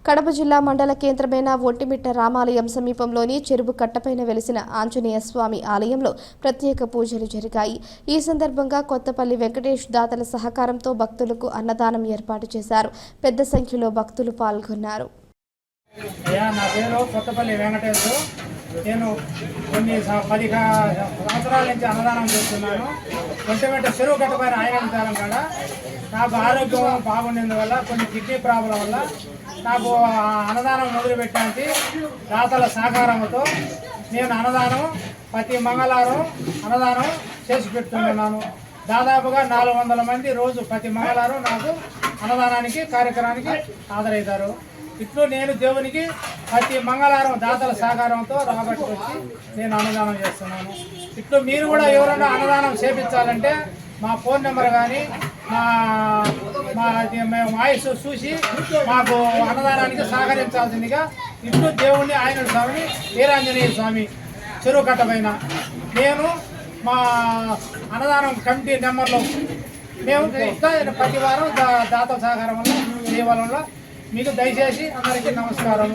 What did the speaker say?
కడప జిల్లా మండల కేంద్రమైన ఒంటిమిట్ట రామాలయం సమీపంలోని చెరువు కట్టపైన వెలిసిన ఆంజనేయ స్వామి ఆలయంలో ప్రత్యేక పూజలు జరిగాయి. ఈ సందర్భంగా కొత్తపల్లి వెంకటేష్ దాతల సహకారంతో భక్తులకు అన్నదానం ఏర్పాటు చేశారు. పెద్ద సంఖ్యలో భక్తులు పాల్గొన్నారు. నా పేరు కొత్తపల్లి వెంకటేష్. నేను కొన్ని 10 సంవత్సరాల నుంచి అన్నదానం చేస్తున్నాను. ఒంటిమిట్ట చెరువు కట్టపైన ఆయన కూడా నాకు ఆరోగ్యం బాగుండేందువల్ల కొన్ని కిడ్నీ ప్రాబ్లం వల్ల నాకు అన్నదానం మొదలుపెట్టడానికి దాతల సహకారంతో నేను అన్నదానం ప్రతి మంగళవారం అన్నదానం చేసి పెడుతున్నాను. దాదాపుగా 400 మంది రోజు ప్రతి మంగళవారం నాకు అన్నదానానికి కార్యక్రమానికి హాజరవుతారు. ఇట్లు నేను దేవునికి ప్రతి మంగళవారం దాతల సహకారంతో రాబట్టుకొచ్చి నేను అన్నదానం చేస్తున్నాను. ఇట్లు మీరు కూడా ఎవరైనా అన్నదానం చేపించాలంటే మా ఫోన్ నెంబర్ కానీ మేము వాయిస్ చూసి మాకు అన్నదానానికి సహకరించాల్సిందిగా ఇట్లు దేవుణ్ణి ఆయన స్వామిని వీరాంజనేయ స్వామి చెరువు కట్టపైన నేను మా అన్నదానం కమిటీ నెంబర్లో మేము ప్రతి వారం దాతల సహకారం వల్ల చేయవల్ల మీకు దయచేసి అందరికీ నమస్కారం.